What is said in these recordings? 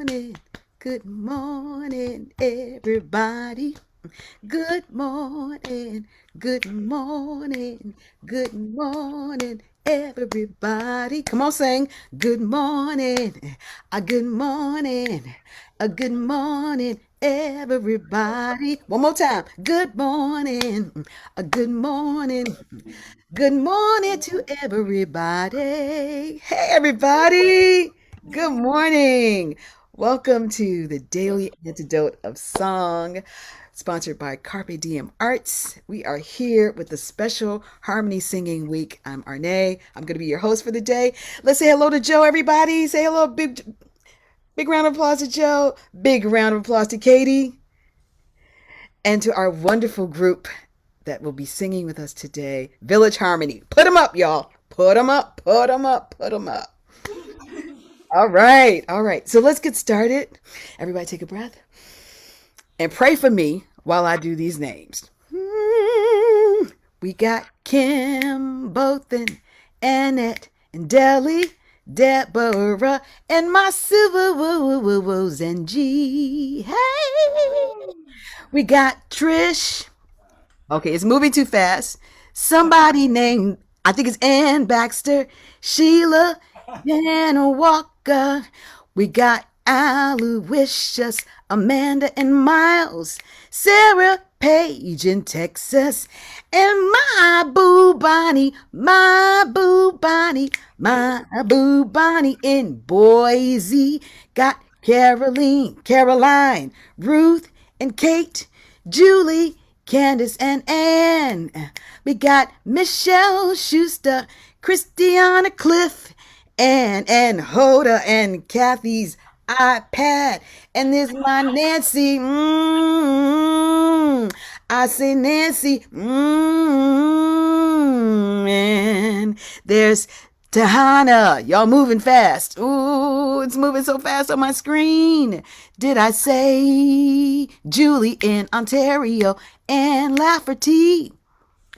good morning, everybody. Good morning, good morning, good morning, everybody. Come on, sing. Good morning, a good morning, a good morning, everybody. One more time. Good morning, a good morning. Good morning to everybody. Hey, everybody. Good morning. Welcome to the Daily Antidote of Song, sponsored by Carpe Diem Arts. We are here with the special Harmony Singing Week. I'm Arnaé. I'm going to be your host for the day. Let's say hello to Joe, everybody. Say hello. Big round of applause to Joe. Big round of applause to Katie. And to our wonderful group that will be singing with us today, Village Harmony. Put them up, y'all. Put them up, put them up, put them up. All right, all right. So let's get started. Everybody take a breath and pray for me while I do these names. We got Kim, Bothan, Annette, and Deli, Deborah, and my silver woos and G. Hey! We got Trish. Okay, it's moving too fast. Somebody named, I think it's Ann Baxter, Sheila, Anna Walker. We got Aloysius, Amanda, and Miles, Sarah Page in Texas, and my boo Bonnie, my boo Bonnie, my boo Bonnie in Boise. Got Caroline, Ruth, and Kate, Julie, Candace, and Ann. We got Michelle Schuster, Christiana Cliff, and Hoda, and Kathy's iPad. And there's my Nancy. I say Nancy. And there's Tahana. Y'all moving fast. Ooh, it's moving so fast on my screen. Did I say Julie in Ontario and Lafferty?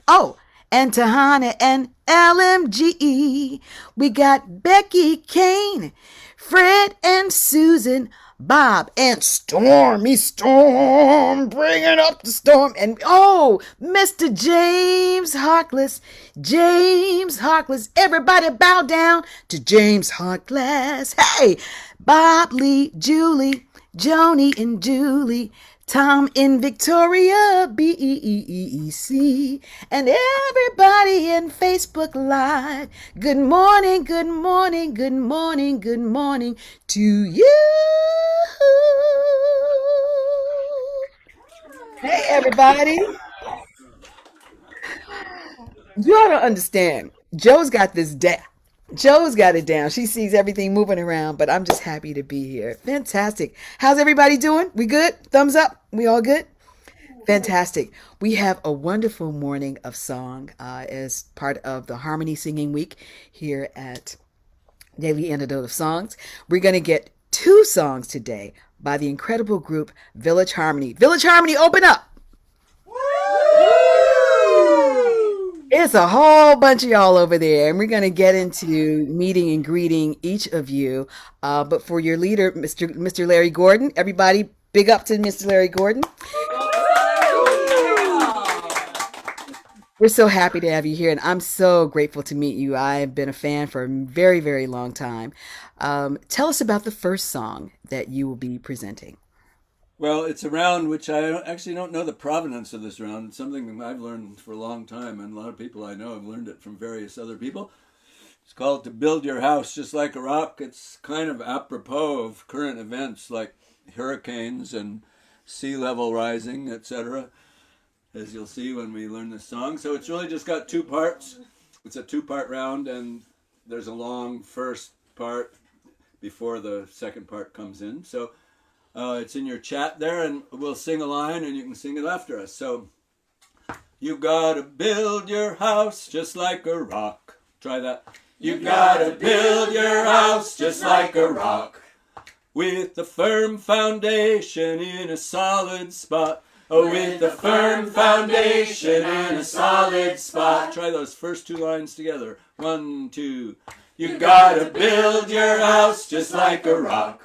Oh, and Tahana and LMGE. We got Becky Kane, Fred and Susan, Bob and Stormy Storm, bringing up the storm. And oh, Mr. James Harkless, James Harkless. Everybody bow down to James Harkless. Hey, Bob Lee, Julie, Joni and Julie, Tom in Victoria, BEEC, and everybody in Facebook Live. Good morning, good morning, good morning, good morning to you. Hey, everybody. You ought to understand. Joe's got this down. Joe's got it down. She sees everything moving around, but I'm just happy to be here. Fantastic. How's everybody doing? We good? Thumbs up? We all good? Fantastic. We have a wonderful morning of song as part of the Harmony Singing Week here at Daily Antidote of Songs. We're going to get two songs today by the incredible group Village Harmony. Village Harmony, open up. It's a whole bunch of y'all over there, and we're going to get into meeting and greeting each of you. But for your leader, Mr. Larry Gordon, everybody, big up to Mr. Larry Gordon. We're so happy to have you here, and I'm so grateful to meet you. I've been a fan for a very, very long time. Tell us about the first song that you will be presenting. Well, it's a round which actually don't know the provenance of this round. It's something that I've learned for a long time, and a lot of people I know have learned it from various other people. It's called To Build Your House Just Like a Rock. It's kind of apropos of current events like hurricanes and sea level rising, etc., as you'll see when we learn this song. So it's really just got two parts. It's a two-part round, and there's a long first part before the second part comes in. So it's in your chat there, and we'll sing a line, and you can sing it after us. So, you gotta build your house just like a rock. Try that. You gotta build your house just like a rock, with a firm foundation in a solid spot. Oh, with a firm foundation in a solid spot. Try those first two lines together. 1, 2. You gotta build your house just like a rock,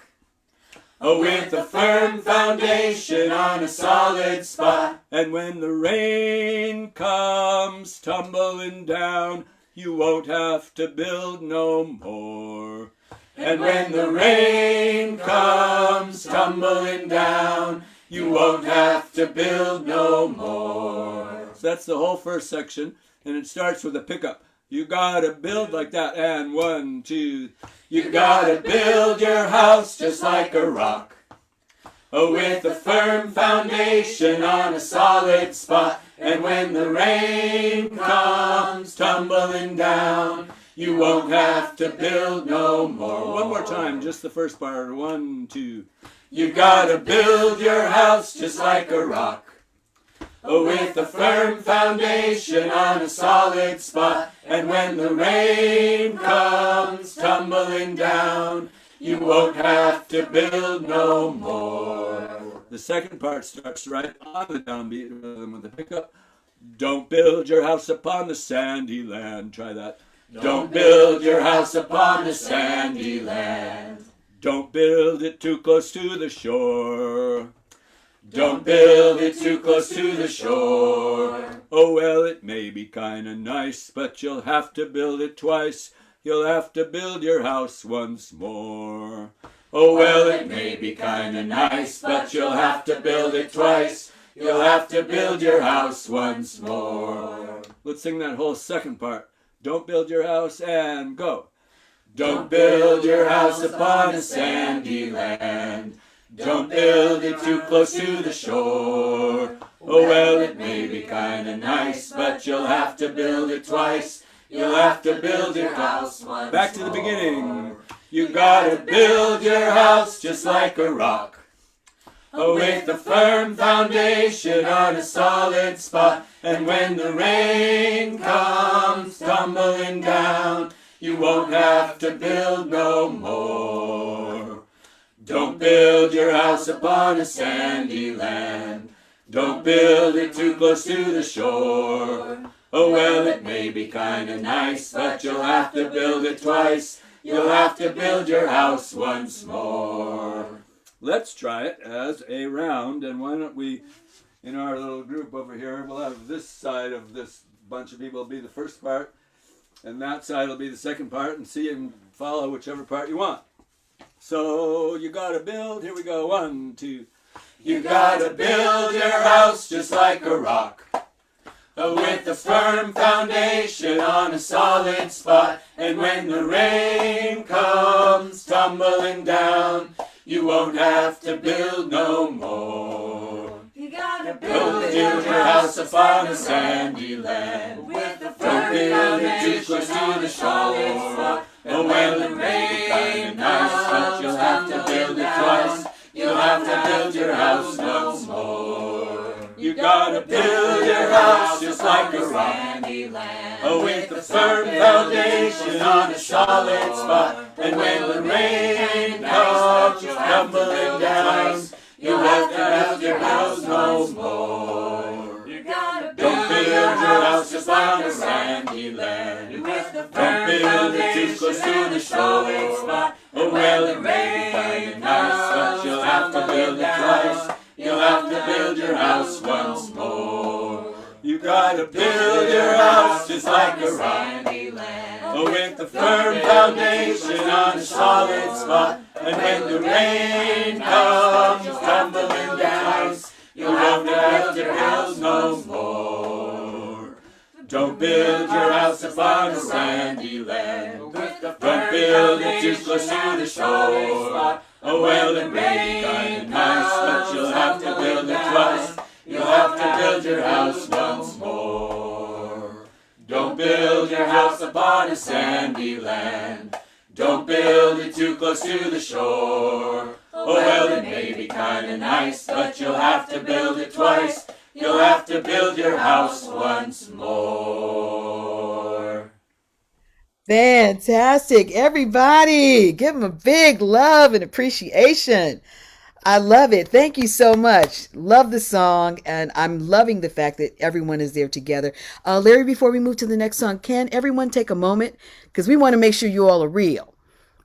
Oh, with a firm foundation on a solid spot. And when the rain comes tumbling down, you won't have to build no more. And when the rain comes tumbling down, you won't have to build no more. So that's the whole first section, and it starts with a pickup. You gotta build like that, and 1, 2. You gotta build your house just like a rock. Oh, with a firm foundation on a solid spot. And when the rain comes tumbling down, you won't have to build no more. One more time, just the first part. 1, 2. You gotta build your house just like a rock. Oh, with a firm foundation on a solid spot. And when the rain comes tumbling down, you won't have to build no more. The second part starts right on the downbeat rhythm with the pickup. Don't build your house upon the sandy land. Try that. Don't build your house upon the sandy land. Don't build it too close to the shore. Don't build it too close to the shore. Oh, well, it may be kinda nice, but you'll have to build it twice. You'll have to build your house once more. Oh, well, it may be kinda nice, but you'll have to build it twice. You'll have to build your house once more. Let's sing that whole second part. Don't build your house, and go. Don't build your house upon a sandy land. Don't build it too close to the shore. Oh, well, it may be kinda nice, but you'll have to build it twice. You'll have to build your house once. Back to the beginning. You gotta build your house just like a rock. Oh, with a firm foundation on a solid spot. And when the rain comes tumbling down, you won't have to build no more. Don't build your house upon a sandy land. Don't build it too close to the shore. Oh, well, it may be kinda nice, but you'll have to build it twice. You'll have to build your house once more. Let's try it as a round, and why don't we, in our little group over here, we'll have this side of this bunch of people be the first part, and that side will be the second part, and see and follow whichever part you want. So you gotta build, here we go, 1, 2. You gotta build your house just like a rock. With a firm foundation on a solid spot. And when the rain comes tumbling down, you won't have to build no more. You gotta build your house upon a sandy land. With a firm foundation too close to the shore. Oh, well, it may be kinda nice, but you'll have to build it twice. You'll have to build your house once more. You gotta build your house just like a rock. Oh, with a firm foundation on a solid spot. And when the rain comes tumbling down, you'll have to build your house once more. You gotta don't build your house just like a sandy land. Don't build it too close to the shore. Oh, well, it may be kinda nice, but you'll have to build it twice. You'll have to build your house once more. You gotta build your house just like a rock. Oh, with a firm foundation on a solid spot. And when the rain comes tumbling down, you won't have to build no more. Don't build your house upon a sandy land. Don't build it too close to the shore. Oh, well, it may be kinda nice, but you'll have to build it twice. You'll have to build your house once more. Don't build your house upon a sandy land. Don't build it too close to the shore. Oh, well, it may be kinda nice, but you'll have to build it twice. You'll have to build your house once more. Fantastic. Everybody, give them a big love and appreciation. I love it. Thank you so much. Love the song, and I'm loving the fact that everyone is there together. Larry, before we move to the next song, can everyone take a moment? Because we want to make sure you all are real.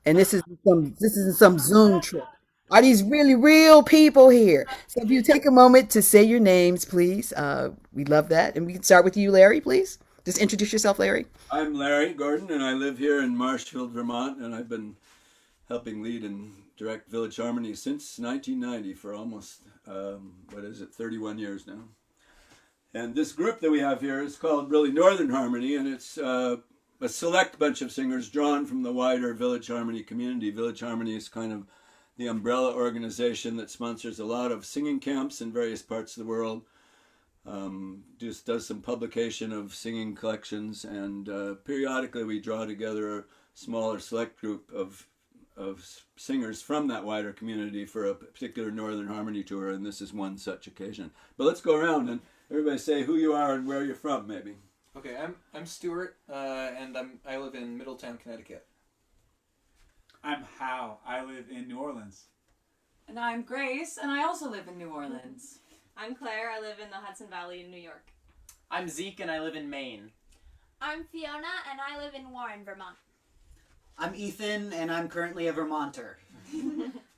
And this isn't some Zoom trick. Are these really real people here? So if you take a moment to say your names, please, we love that. And we can start with you, Larry, please. Just introduce yourself, Larry. I'm Larry Gordon, and I live here in Marshfield, Vermont, and I've been helping lead and direct Village Harmony since 1990 for almost, 31 years now. And this group that we have here is called really Northern Harmony, and it's a select bunch of singers drawn from the wider Village Harmony community. Village Harmony is kind of the umbrella organization that sponsors a lot of singing camps in various parts of the world. Just does some publication of singing collections, and periodically we draw together a smaller select group of singers from that wider community for a particular Northern Harmony tour, and this is one such occasion. But let's go around and everybody say who you are and where you're from, maybe. Okay, I'm Stuart, and I live in Middletown, Connecticut. I'm Hal. I live in New Orleans. And I'm Grace, and I also live in New Orleans. I'm Claire. I live in the Hudson Valley in New York. I'm Zeke, and I live in Maine. I'm Fiona, and I live in Warren, Vermont. I'm Ethan, and I'm currently a Vermonter.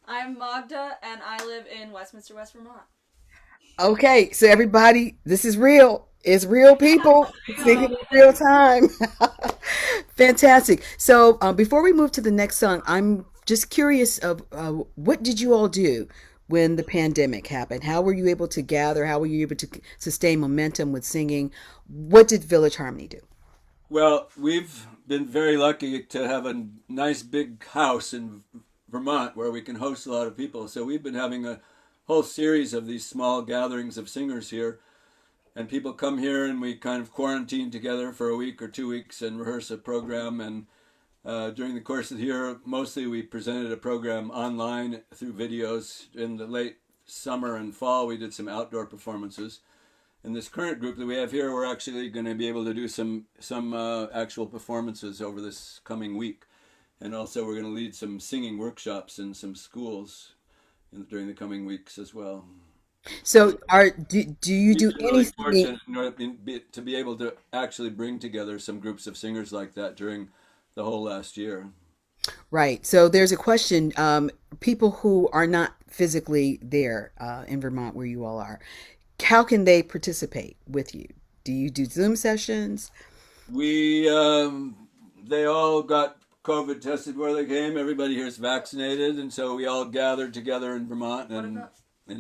I'm Magda, and I live in Westminster, West Vermont. Okay, so everybody, this is real. It's real people singing in real time. Fantastic. So before we move to the next song, I'm just curious of what did you all do when the pandemic happened? How were you able to gather? How were you able to sustain momentum with singing? What did Village Harmony do? Well, we've been very lucky to have a nice big house in Vermont where we can host a lot of people. So we've been having a whole series of these small gatherings of singers here. And people come here and we kind of quarantine together for a week or 2 weeks and rehearse a program. And during the course of the year, mostly we presented a program online through videos. In the late summer and fall, we did some outdoor performances. In this current group that we have here, we're actually going to be able to do some actual performances over this coming week. And also we're going to lead some singing workshops in some schools during the coming weeks as well. So do you do Really anything? fortunate to be able to actually bring together some groups of singers like that during the whole last year. Right. So there's a question. People who are not physically there in Vermont where you all are, how can they participate with you? Do you do Zoom sessions? We they all got COVID tested where they came. Everybody here is vaccinated, and so we all gathered together in Vermont and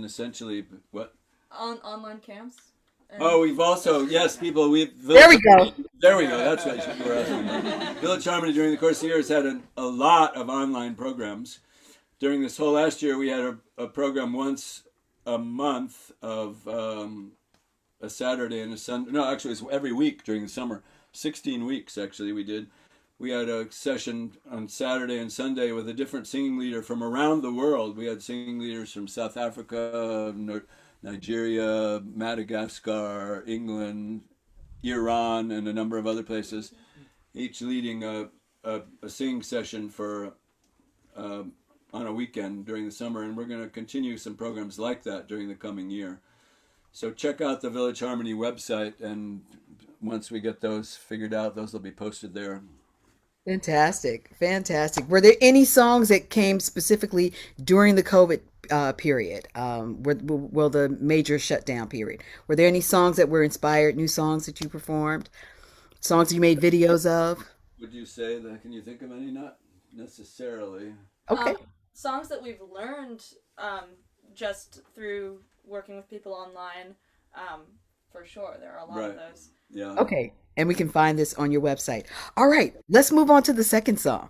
essentially what? Online camps? Oh, we've also, yes, people, There we go. There we go, that's what you were asking about. Village Harmony during the course of the year has had a lot of online programs. During this whole last year, we had a program once a month of a Saturday and a Sunday. No, actually, it's every week during the summer. 16 weeks, actually, we did. We had a session on Saturday and Sunday with a different singing leader from around the world. We had singing leaders from South Africa, Nigeria, Madagascar, England, Iran, and a number of other places, each leading a singing session for on a weekend during the summer. And we're going to continue some programs like that during the coming year. So check out the Village Harmony website, and once we get those figured out, those will be posted there. Fantastic. Fantastic. Were there any songs that came specifically during the COVID period, well, the major shutdown period? Were there any songs that were inspired, new songs that you performed, songs you made videos of? Would you say that? Can you think of any? Not necessarily. Okay. Songs that we've learned just through working with people online, for sure. There are a lot of those. Yeah. Okay. And we can find this on your website. All right. Let's move on to the second song.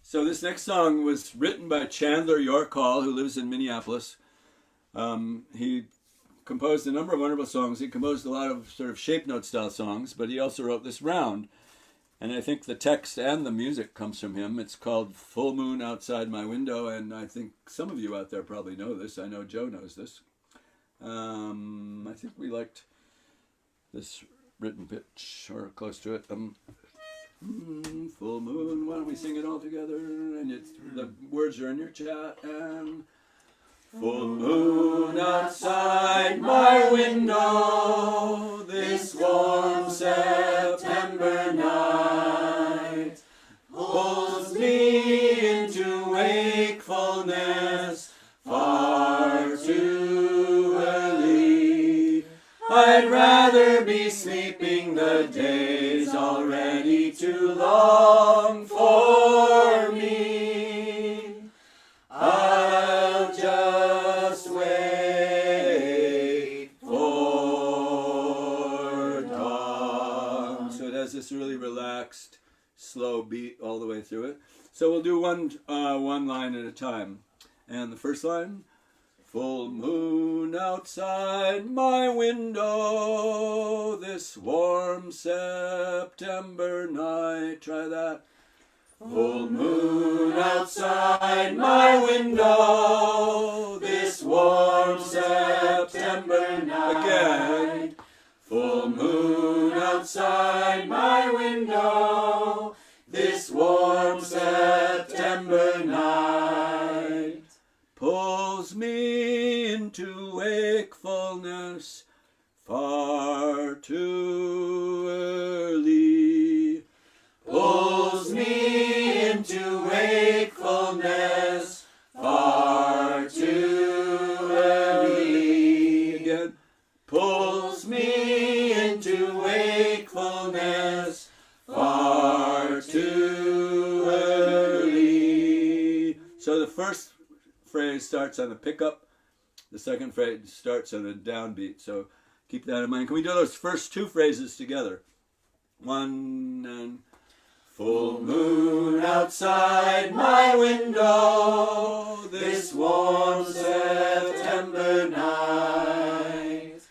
So this next song was written by Chandler Yorkhall, who lives in Minneapolis. He composed a number of wonderful songs. He composed a lot of sort of shape note style songs, but he also wrote this round. And I think the text and the music comes from him. It's called Full Moon Outside My Window, and I think some of you out there probably know this. I know Joe knows this. I think we liked this written pitch, or close to it. Full moon, why don't we sing it all together? And the words are in your chat. And full moon outside my window, this warm September night pulls me into wakefulness I'd rather be sleeping, the day's already too long for me. I'll just wait for dawn. So it has this really relaxed, slow beat all the way through it. So we'll do one line at a time. And the first line, full moon outside my window this warm September night. Try that. Full moon outside my window this warm September night. Again. Full moon outside my window this warm September night pulls me into wakefulness far too early. Pulls me into wakefulness far too early. Again. Pulls me into wakefulness far too early. So the first phrase starts on a pickup. The second phrase starts on a downbeat. So keep that in mind. Can we do those first two phrases together? One and full moon outside my window this warm September night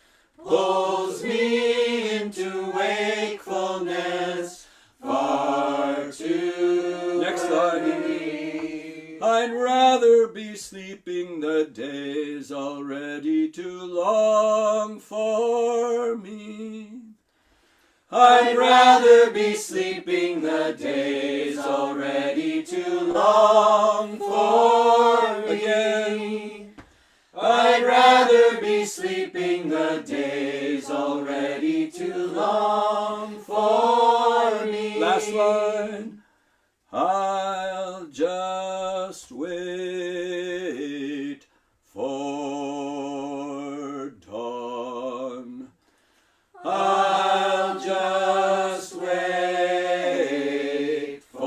pulls me into wakefulness far too next line. I'd rather be sleeping, the day's already too long for me. I'd rather be sleeping, the day's already too long for me. Again. I'd rather be sleeping, the day's already too long for me. Last line. I'll just wait for dawn. I'll just wait for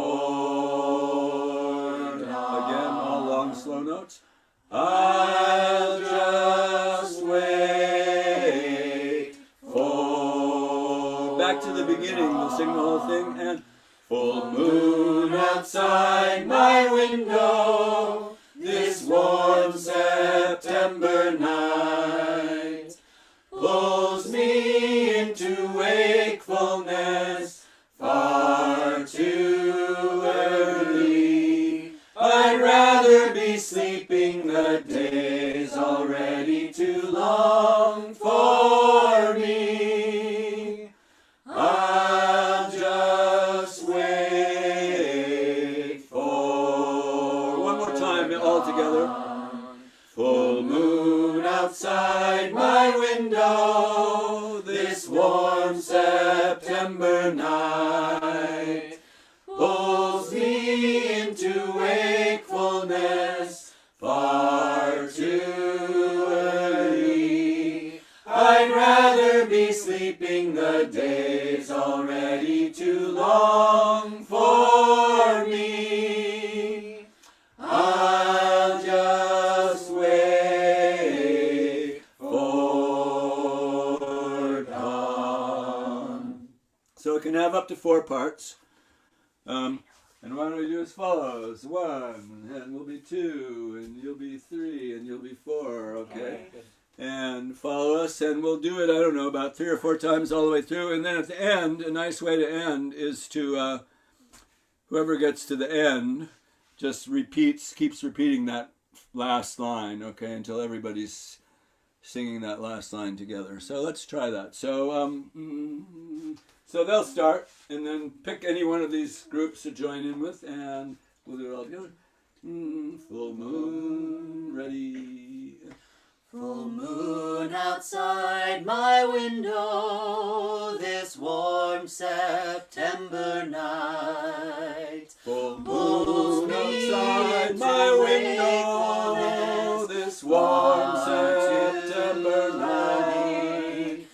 dawn. Again, all long, slow notes. I'll just wait for... Back to the beginning, we'll sing the whole thing. And full moon outside my window this warm September night pulls me into wakefulness far too early. I'd rather be sleeping, the day's already too long for me. I'll just wait for... One more time, all together. Full moon outside my window this warm September night pulls me into wakefulness far too early. I'd rather be sleeping, the day's already too long for me. I'll just wait for dawn. So it can have up to 4 parts. And why don't we do as follows? 1, and we'll be 2, and you'll be 3, and you'll be 4, okay? And follow us, and we'll do it, I don't know, about 3 or 4 times all the way through. And then at the end, a nice way to end is to, whoever gets to the end just keeps repeating that last line, okay, until everybody's singing that last line together. So let's try that. So, so they'll start, and then pick any one of these groups to join in with, and we'll do it all together. Full moon, ready. Full moon outside my window this warm September night. Full moon outside my window this warm September night.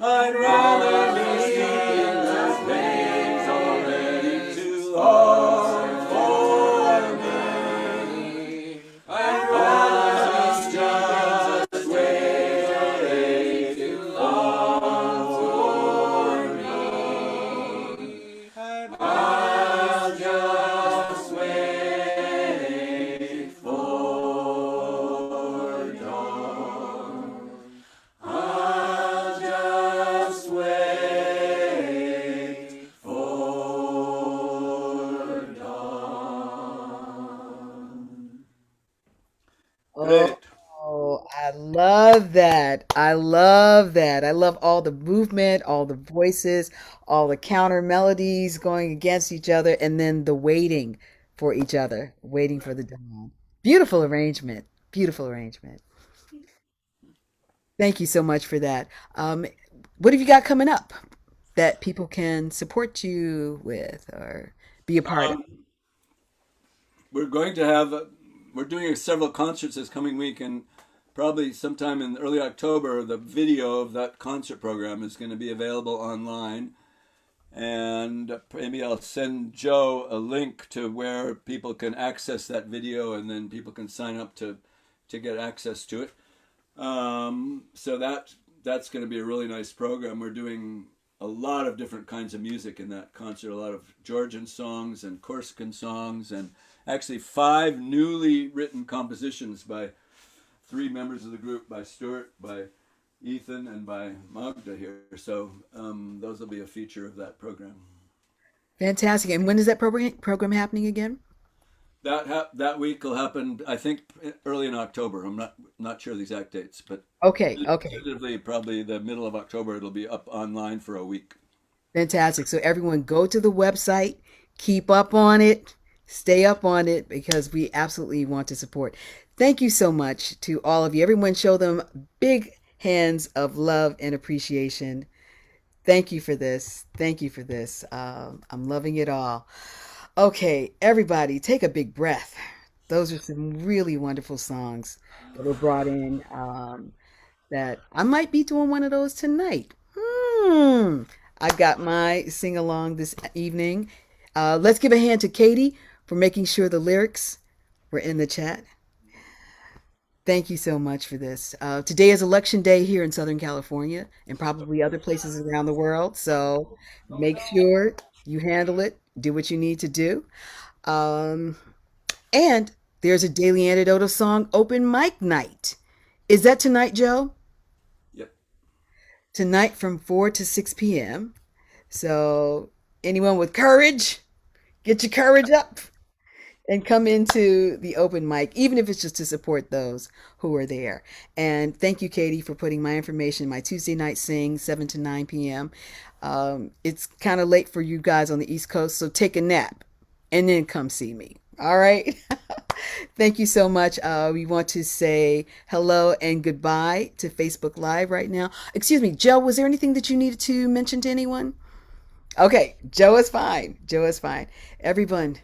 I'd rather be in the days already too long for me. I'd rather just wait too long for me. I'll just wait for dawn. I'll just wait for dawn. Great. Oh, I love that. I love that. I love all the movement, all the voices, all the counter melodies going against each other, and then the waiting for each other, waiting for the dawn. Beautiful arrangement. Beautiful arrangement. Thank you so much for that. What have you got coming up that people can support you with or be a part of? Um, we're going to have, we're doing several concerts this coming week, and probably sometime in early October, the video of that concert program is going to be available online. And maybe I'll send Joe a link to where people can access that video, and then people can sign up to get access to it. So that's going to be a really nice program. We're doing a lot of different kinds of music in that concert, a lot of Georgian songs and Corsican songs, and actually 5 newly written compositions by 3 members of the group, by Stuart, by Ethan, and by Magda here. So those will be a feature of that program. Fantastic. And when is that program happening again? That week will happen, I think, early in October. I'm not sure the exact dates, but Okay, okay. tentatively probably the middle of October. It'll be up online for a week. Fantastic. So everyone go to the website, keep up on it, stay up on it because we absolutely want to support. Thank you so much to all of you. Everyone show them big hands of love and appreciation. Thank you for this. Thank you for this. I'm loving it all. Okay, everybody, take a big breath. Those are some really wonderful songs that were brought in. That I might be doing one of those tonight. I got my sing along this evening. Let's give a hand to Katie for making sure the lyrics were in the chat. Thank you so much for this. Today is election day here in Southern California and probably other places around the world. So make sure you handle it, do what you need to do. Um, and there's a daily antidote of song open mic night. Is that tonight, Joe? Yep. Tonight from 4 to 6 p.m. So anyone with courage, get your courage up and come into the open mic, even if it's just to support those who are there. And thank you, Katie, for putting my information, my Tuesday night sing, 7 to 9 p.m. It's kind of late for you guys on the East Coast, so take a nap and then come see me. All right. Thank you so much. We want to say hello and goodbye to Facebook Live right now. Excuse me, Joe, was there anything that you needed to mention to anyone? Okay, Joe is fine. Joe is fine. Everyone,